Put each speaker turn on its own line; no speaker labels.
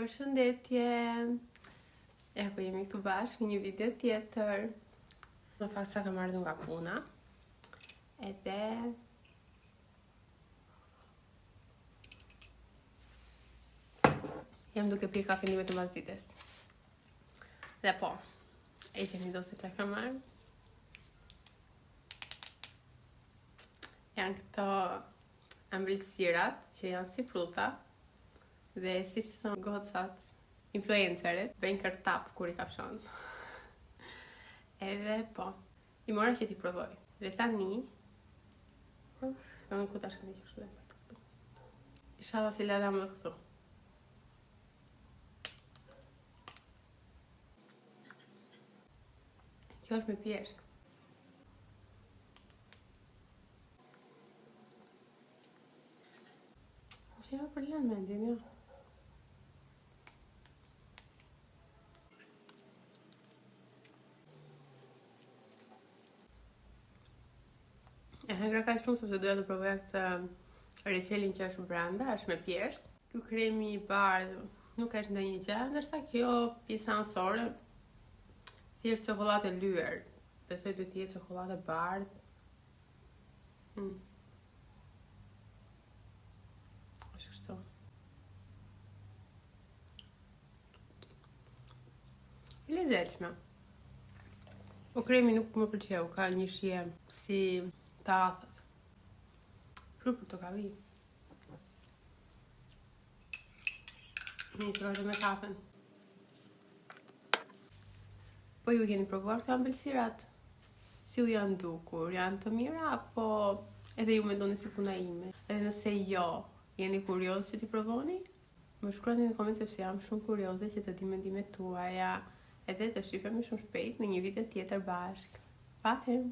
Përshëndetje. Ku jemi këtu bashkë në një video tjetër. Në fakt sa kam ardhur nga puna. Edhe jam duke pirë kafe një të mazdites. Dhe po, e që një do se që kam marrë. Janë këto ambëlsirat që janë si fruta. Dhe si që thënë gocat influencerit, bëjnë kërtap kur i kapshon. Edhe po, i mora që ti provoj. Dhe tani, këto në ku tash kanë i që shudet për të këtu. Isha si leda më të këtu. Kjo është me pjeshk. Që ja për lënë me ndin, jo. E hengra ka shumë sepse doja të provoja këtë reçelin që është brenda, është me pjeshk. Ky kremi i bardhë nuk është ndonjë gjë, ndërsa kjo pjesa anësore thjesht çokoladë e lyer. Besoj duhet të jetë çokoladë e bardhë. Është kështu. I lezetshme. Po kremi nuk më pëlqeu, ka një shije si tathët. Frut portokalli. Nisë vazhdo me kafen. Po ju keni provuar këto ambëlsirat? Si u janë dukur? Janë të mira apo edhe ju mendoni si puna ime? Edhe nëse jo, jeni kurioz që t'i provoni? Më shkruani në koment sepse jam shumë kurioze që të di mendimet tuaja. Edhe të shihemi shumë shpejt në një video tjetër bashkë. Patim!